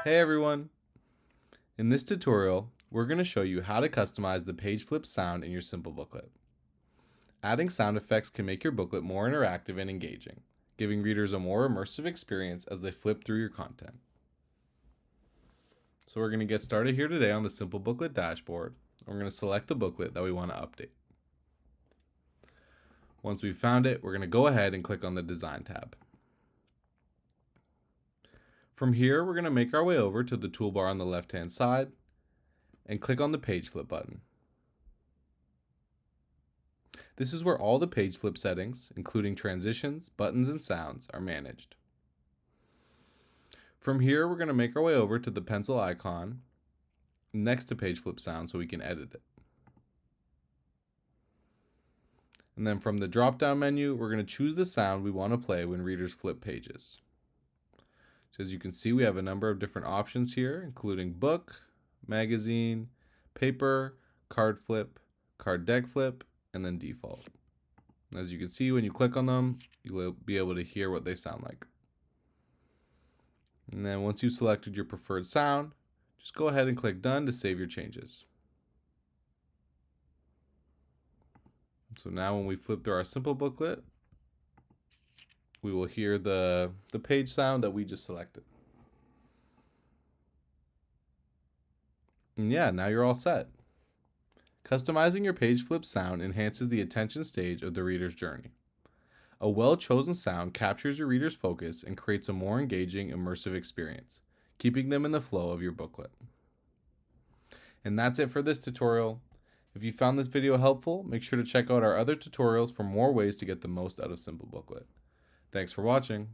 Hey everyone! In this tutorial, we're going to show you how to customize the page flip sound in your Simplebooklet. Adding sound effects can make your booklet more interactive and engaging, giving readers a more immersive experience as they flip through your content. So we're going to get started here today on the Simplebooklet dashboard. We're going to select the booklet that we want to update. Once we've found it, we're going to go ahead and click on the Design tab. From here, we're going to make our way over to the toolbar on the left-hand side and click on the Page Flip button. This is where all the page flip settings, including transitions, buttons, and sounds, are managed. From here, we're going to make our way over to the pencil icon next to Page Flip Sound so we can edit it. And then from the drop-down menu, we're going to choose the sound we want to play when readers flip pages. So as you can see, we have a number of different options here, including book, magazine, paper, card flip, card deck flip, and then default. As you can see, when you click on them, you'll be able to hear what they sound like. And then once you've selected your preferred sound, just go ahead and click Done to save your changes. So now when we flip through our Simplebooklet, we will hear the page sound that we just selected. And yeah, now you're all set. Customizing your page flip sound enhances the attention stage of the reader's journey. A well-chosen sound captures your reader's focus and creates a more engaging, immersive experience, keeping them in the flow of your booklet. And that's it for this tutorial. If you found this video helpful, make sure to check out our other tutorials for more ways to get the most out of Simplebooklet. Thanks for watching.